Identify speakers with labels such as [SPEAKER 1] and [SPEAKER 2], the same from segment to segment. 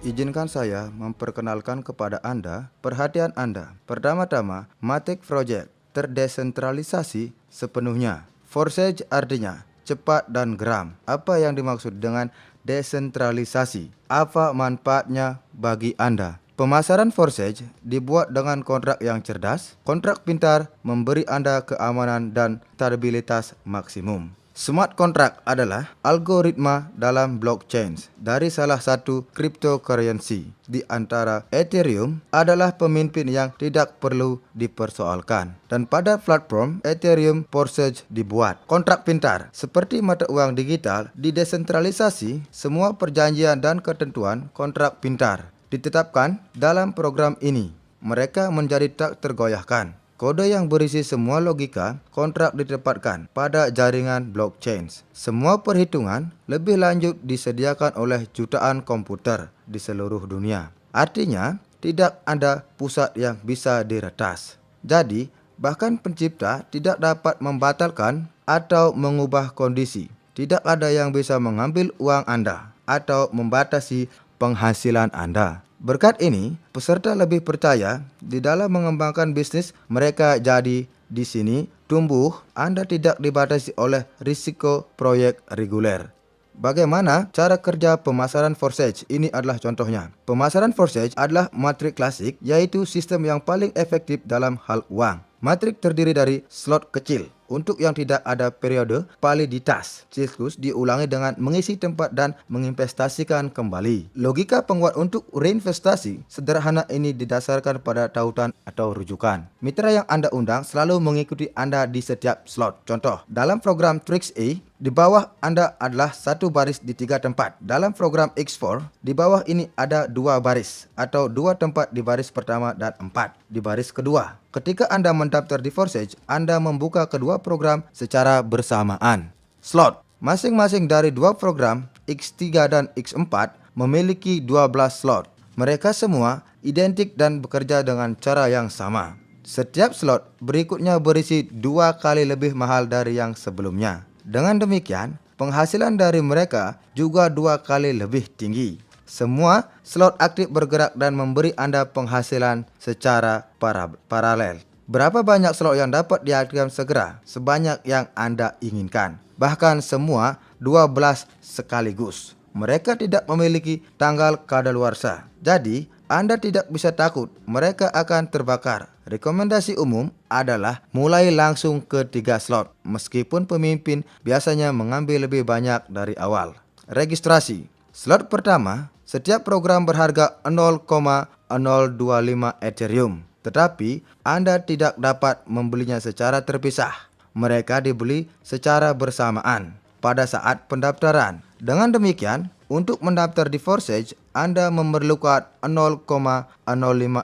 [SPEAKER 1] Izinkan saya memperkenalkan kepada Anda perhatian Anda. Pertama-tama, Matic Project terdesentralisasi sepenuhnya. Forsage artinya cepat dan geram. Apa yang dimaksud dengan desentralisasi? Apa manfaatnya bagi Anda? Pemasaran Forsage dibuat dengan kontrak yang cerdas. Kontrak pintar memberi Anda keamanan dan stabilitas maksimum. Smart contract adalah algoritma dalam blockchain dari salah satu cryptocurrency. Di antara Ethereum adalah pemimpin yang tidak perlu dipersoalkan. Dan pada platform Ethereum Forsage dibuat. Kontrak pintar seperti mata uang digital didesentralisasi, semua perjanjian dan ketentuan kontrak pintar ditetapkan dalam program ini. Mereka menjadi tak tergoyahkan. Kode yang berisi semua logika kontrak ditempatkan pada jaringan blockchain. Semua perhitungan lebih lanjut disediakan oleh jutaan komputer di seluruh dunia. Artinya, tidak ada pusat yang bisa diretas. Jadi, bahkan pencipta tidak dapat membatalkan atau mengubah kondisi. Tidak ada yang bisa mengambil uang Anda atau membatasi penghasilan Anda. Berkat ini, peserta lebih percaya di dalam mengembangkan bisnis mereka. Jadi, di sini tumbuh Anda tidak dibatasi oleh risiko proyek reguler. Bagaimana cara kerja pemasaran Forsage? Ini adalah contohnya. Pemasaran Forsage adalah matrik klasik, yaitu sistem yang paling efektif dalam hal uang. Matrik terdiri dari slot kecil. Untuk yang tidak ada periode validitas, siklus diulangi dengan mengisi tempat dan menginvestasikan kembali. Logika penguat untuk reinvestasi sederhana ini didasarkan pada tautan atau rujukan. Mitra yang Anda undang selalu mengikuti Anda di setiap slot. Contoh, dalam program Trix A, di bawah Anda adalah satu baris di 3 tempat. Dalam program X4, di bawah ini ada 2 baris atau 2 tempat di baris pertama dan 4 di baris kedua. Ketika Anda mendaftar di Forsage, Anda membuka kedua program secara bersamaan. Slot. Masing-masing dari 2 program, X3 dan X4, memiliki 12 slot. Mereka semua identik dan bekerja dengan cara yang sama. Setiap slot berikutnya berisi 2 kali lebih mahal dari yang sebelumnya. Dengan demikian, penghasilan dari mereka juga 2 kali lebih tinggi. Semua slot aktif bergerak dan memberi Anda penghasilan secara paralel. Berapa banyak slot yang dapat diaktifkan segera? Sebanyak yang Anda inginkan. Bahkan semua 12 sekaligus. Mereka tidak memiliki tanggal kadaluarsa. Jadi, Anda tidak bisa takut mereka akan terbakar. Rekomendasi umum adalah mulai langsung ke 3 slot. Meskipun pemimpin biasanya mengambil lebih banyak dari awal. Registrasi. Slot pertama, setiap program berharga 0,025 Ethereum. Tetapi Anda tidak dapat membelinya secara terpisah. Mereka dibeli secara bersamaan pada saat pendaftaran. Dengan demikian, untuk mendaftar di Forsage, Anda memerlukan 0,05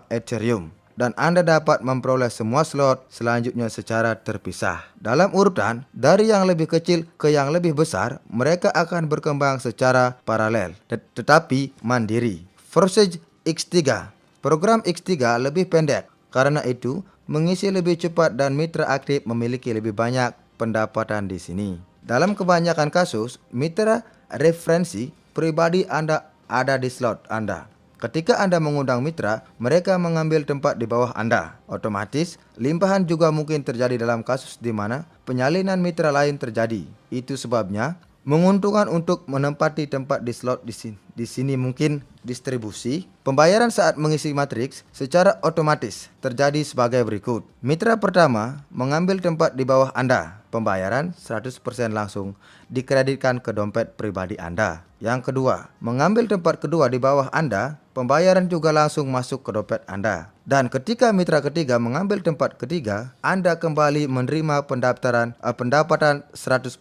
[SPEAKER 1] Ethereum. Dan Anda dapat memperoleh semua slot selanjutnya secara terpisah. Dalam urutan, dari yang lebih kecil ke yang lebih besar, mereka akan berkembang secara paralel, tetapi mandiri. Forsage X3. Program X3 lebih pendek. Karena itu, mengisi lebih cepat dan mitra aktif memiliki lebih banyak pendapatan di sini. Dalam kebanyakan kasus, mitra referensi pribadi Anda ada di slot Anda. Ketika Anda mengundang mitra, mereka mengambil tempat di bawah Anda. Otomatis, limpahan juga mungkin terjadi dalam kasus di mana penyalinan mitra lain terjadi. Itu sebabnya, menguntungkan untuk menempati tempat di slot di sini mungkin distribusi. Pembayaran saat mengisi matriks secara otomatis terjadi sebagai berikut. Mitra pertama mengambil tempat di bawah Anda. Pembayaran 100% langsung dikreditkan ke dompet pribadi Anda. Yang kedua, mengambil tempat kedua di bawah Anda, pembayaran juga langsung masuk ke dompet Anda. Dan ketika mitra ketiga mengambil tempat ketiga, Anda kembali menerima pendapatan 100%,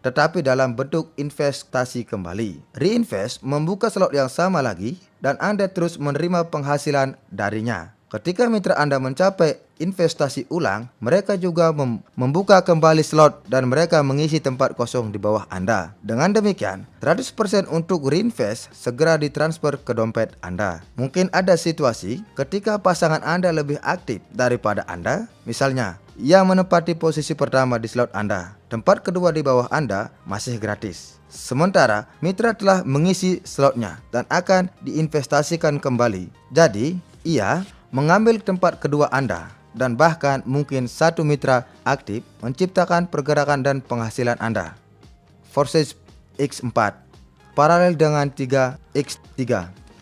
[SPEAKER 1] tetapi dalam bentuk investasi kembali. Reinvest membuka slot yang sama lagi dan Anda terus menerima penghasilan darinya. Ketika mitra Anda mencapai investasi ulang, mereka juga membuka kembali slot dan mereka mengisi tempat kosong di bawah Anda. Dengan demikian, 100% untuk reinvest segera ditransfer ke dompet Anda. Mungkin ada situasi ketika pasangan Anda lebih aktif daripada Anda. Misalnya, yang menempati posisi pertama di slot Anda. Tempat kedua di bawah Anda masih gratis. Sementara mitra telah mengisi slotnya dan akan diinvestasikan kembali. Jadi, ia mengambil tempat kedua Anda dan bahkan mungkin satu mitra aktif menciptakan pergerakan dan penghasilan Anda. Forsage X4 paralel dengan 3x3.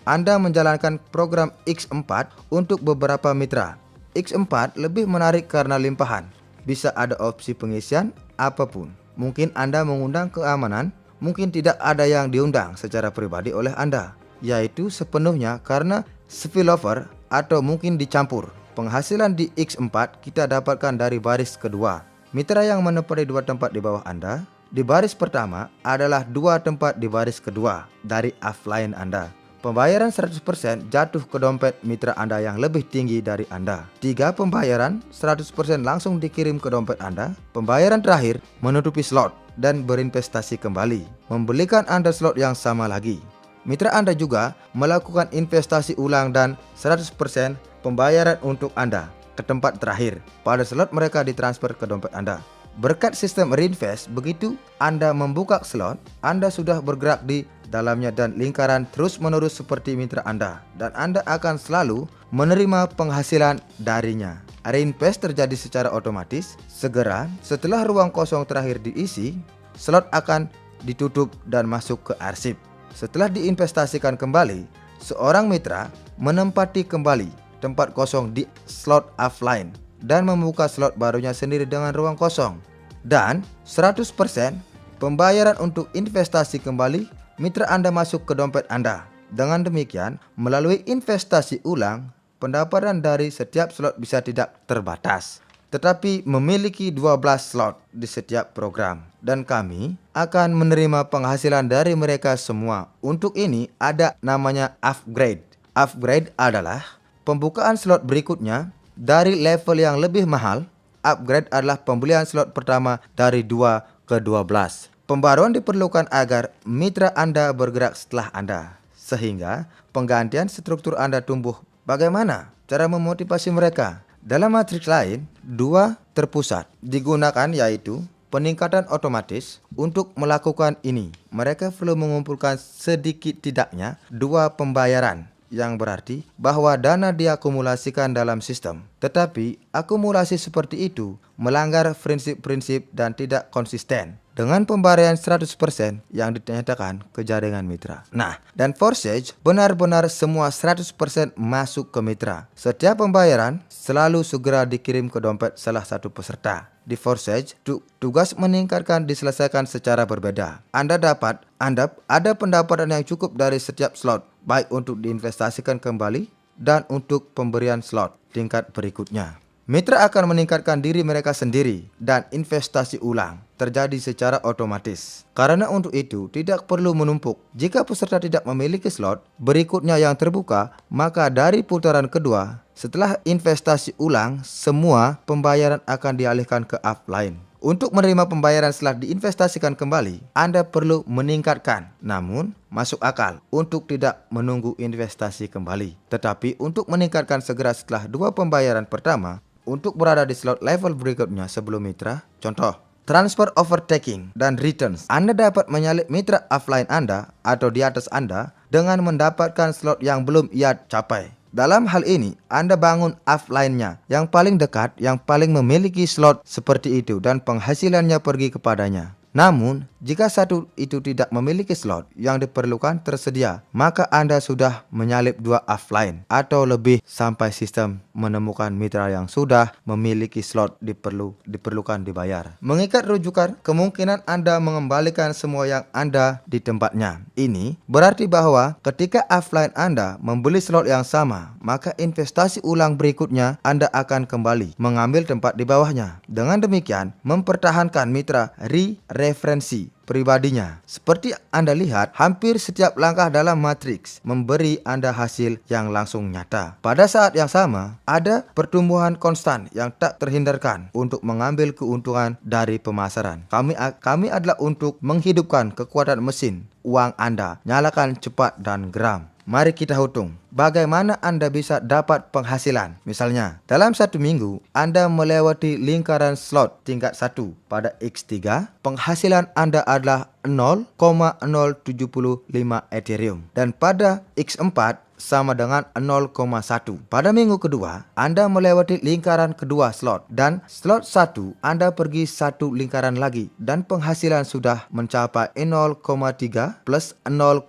[SPEAKER 1] Anda menjalankan program X4 untuk beberapa mitra. X4 lebih menarik karena limpahan. Bisa ada opsi pengisian apapun. Mungkin Anda mengundang keamanan, mungkin tidak ada yang diundang secara pribadi oleh Anda, yaitu sepenuhnya karena spillover atau mungkin dicampur. Penghasilan di X4 kita dapatkan dari baris kedua. Mitra yang menempati 2 tempat di bawah Anda di baris pertama adalah 2 tempat di baris kedua dari offline Anda. Pembayaran 100% jatuh ke dompet mitra Anda yang lebih tinggi dari Anda. 3 pembayaran 100% langsung dikirim ke dompet Anda. Pembayaran terakhir menutupi slot dan berinvestasi kembali, membelikan Anda slot yang sama lagi. Mitra Anda juga melakukan investasi ulang dan 100% pembayaran untuk Anda ke tempat terakhir pada slot mereka ditransfer ke dompet Anda. Berkat sistem reinvest, begitu Anda membuka slot, Anda sudah bergerak di dalamnya dan lingkaran terus-menerus seperti mitra Anda, dan Anda akan selalu menerima penghasilan darinya. Reinvest terjadi secara otomatis. Segera setelah ruang kosong terakhir diisi, slot akan ditutup dan masuk ke arsip. Setelah diinvestasikan kembali, seorang mitra menempati kembali tempat kosong di slot offline dan membuka slot barunya sendiri dengan ruang kosong. Dan 100% pembayaran untuk investasi kembali mitra Anda masuk ke dompet Anda. Dengan demikian, melalui investasi ulang, pendapatan dari setiap slot bisa tidak terbatas, tetapi memiliki 12 slot di setiap program. Dan kami akan menerima penghasilan dari mereka semua. Untuk ini ada namanya upgrade. Upgrade adalah pembukaan slot berikutnya dari level yang lebih mahal. Upgrade adalah pembelian slot pertama dari 2 ke 12. Pembaruan diperlukan agar mitra Anda bergerak setelah Anda, sehingga penggantian struktur Anda tumbuh. Bagaimana cara memotivasi mereka? Dalam matriks lain, 2 terpusat digunakan, yaitu peningkatan otomatis. Untuk melakukan ini, mereka perlu mengumpulkan sedikit tidaknya 2 pembayaran, yang berarti bahwa dana diakumulasikan dalam sistem. Tetapi akumulasi seperti itu melanggar prinsip-prinsip dan tidak konsisten dengan pembayaran 100% yang dinyatakan ke jaringan mitra. Nah, dan Forsage benar-benar semua 100% masuk ke mitra. Setiap pembayaran selalu segera dikirim ke dompet salah satu peserta. Di Forsage, tugas meningkatkan diselesaikan secara berbeda. Anda ada pendapatan yang cukup dari setiap slot, baik untuk diinvestasikan kembali dan untuk pemberian slot tingkat berikutnya. Mitra akan meningkatkan diri mereka sendiri dan investasi ulang terjadi secara otomatis. Karena untuk itu tidak perlu menumpuk. Jika peserta tidak memiliki slot berikutnya yang terbuka, maka dari putaran kedua setelah investasi ulang, semua pembayaran akan dialihkan ke offline. Untuk menerima pembayaran setelah diinvestasikan kembali, Anda perlu meningkatkan, namun masuk akal untuk tidak menunggu investasi kembali. Tetapi untuk meningkatkan segera setelah 2 pembayaran pertama, untuk berada di slot level berikutnya sebelum mitra. Contoh, transfer overtaking dan returns. Anda dapat menyalip mitra offline Anda atau di atas Anda dengan mendapatkan slot yang belum ia capai. Dalam hal ini, Anda bangun offline-nya yang paling dekat, yang paling memiliki slot seperti itu dan penghasilannya pergi kepadanya. Namun, jika satu itu tidak memiliki slot yang diperlukan tersedia, maka Anda sudah menyalip 2 offline atau lebih sampai sistem menemukan mitra yang sudah memiliki slot diperlukan dibayar. Mengikat rujukan, kemungkinan Anda mengembalikan semua yang Anda di tempatnya. Ini berarti bahwa ketika offline Anda membeli slot yang sama, maka investasi ulang berikutnya Anda akan kembali mengambil tempat di bawahnya. Dengan demikian, mempertahankan mitra referensi pribadinya. Seperti Anda lihat, hampir setiap langkah dalam matriks memberi Anda hasil yang langsung nyata. Pada saat yang sama, ada pertumbuhan konstan yang tak terhindarkan untuk mengambil keuntungan dari pemasaran. Kami adalah untuk menghidupkan kekuatan mesin uang Anda. Nyalakan cepat dan geram. Mari kita hitung bagaimana Anda bisa dapat penghasilan. Misalnya, dalam 1 minggu Anda melewati lingkaran slot tingkat 1 pada X3, penghasilan Anda adalah 0,075 Ethereum. Dan pada X4 sama dengan 0,1. Pada minggu kedua, Anda melewati lingkaran kedua slot, dan slot 1 Anda pergi 1 lingkaran lagi, dan penghasilan sudah mencapai 0,3 plus 0,4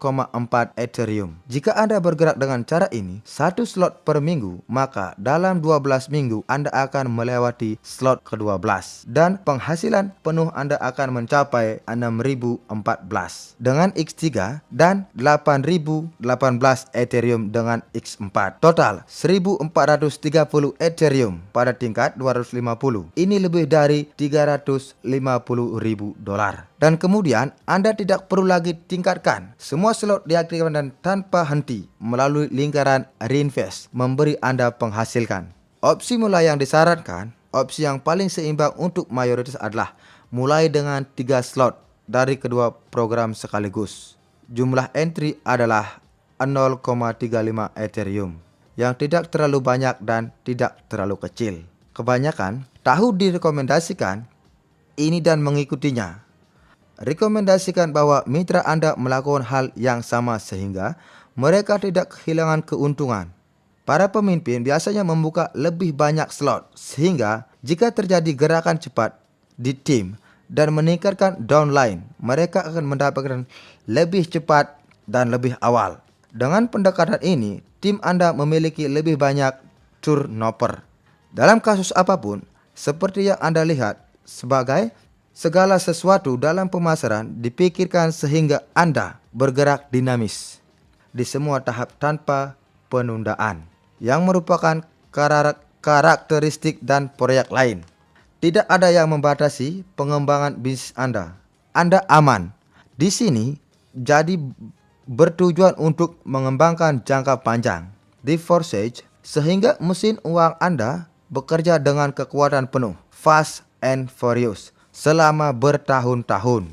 [SPEAKER 1] Ethereum. Jika Anda bergerak dengan cara ini 1 slot per minggu, maka dalam 12 minggu Anda akan melewati slot ke-12, dan penghasilan penuh Anda akan mencapai 6.014 dengan X3 dan 8.018 Ethereum dengan X4. Total 1.430 Ethereum pada tingkat 250. Ini lebih dari $350.000. Dan kemudian Anda tidak perlu lagi tingkatkan. Semua slot diaktifkan dan tanpa henti melalui lingkaran reinvest memberi Anda penghasilkan. Opsi mulai yang disarankan, opsi yang paling seimbang untuk mayoritas adalah mulai dengan 3 slot dari kedua program sekaligus. Jumlah entry adalah 0,35 Ethereum, yang tidak terlalu banyak dan tidak terlalu kecil. Kebanyakan tahu direkomendasikan ini dan mengikutinya. Rekomendasikan bahwa mitra Anda melakukan hal yang sama sehingga mereka tidak kehilangan keuntungan. Para pemimpin biasanya membuka lebih banyak slot sehingga jika terjadi gerakan cepat di tim dan meningkatkan downline, mereka akan mendapatkan lebih cepat dan lebih awal. Dengan pendekatan ini, tim Anda memiliki lebih banyak turnover. Dalam kasus apapun, seperti yang Anda lihat, sebagai segala sesuatu dalam pemasaran dipikirkan sehingga Anda bergerak dinamis di semua tahap tanpa penundaan, yang merupakan karakteristik dan proyek lain. Tidak ada yang membatasi pengembangan bisnis Anda. Anda aman. Di sini jadi bertujuan untuk mengembangkan jangka panjang di Forsage sehingga mesin uang Anda bekerja dengan kekuatan penuh, fast and furious, selama bertahun-tahun.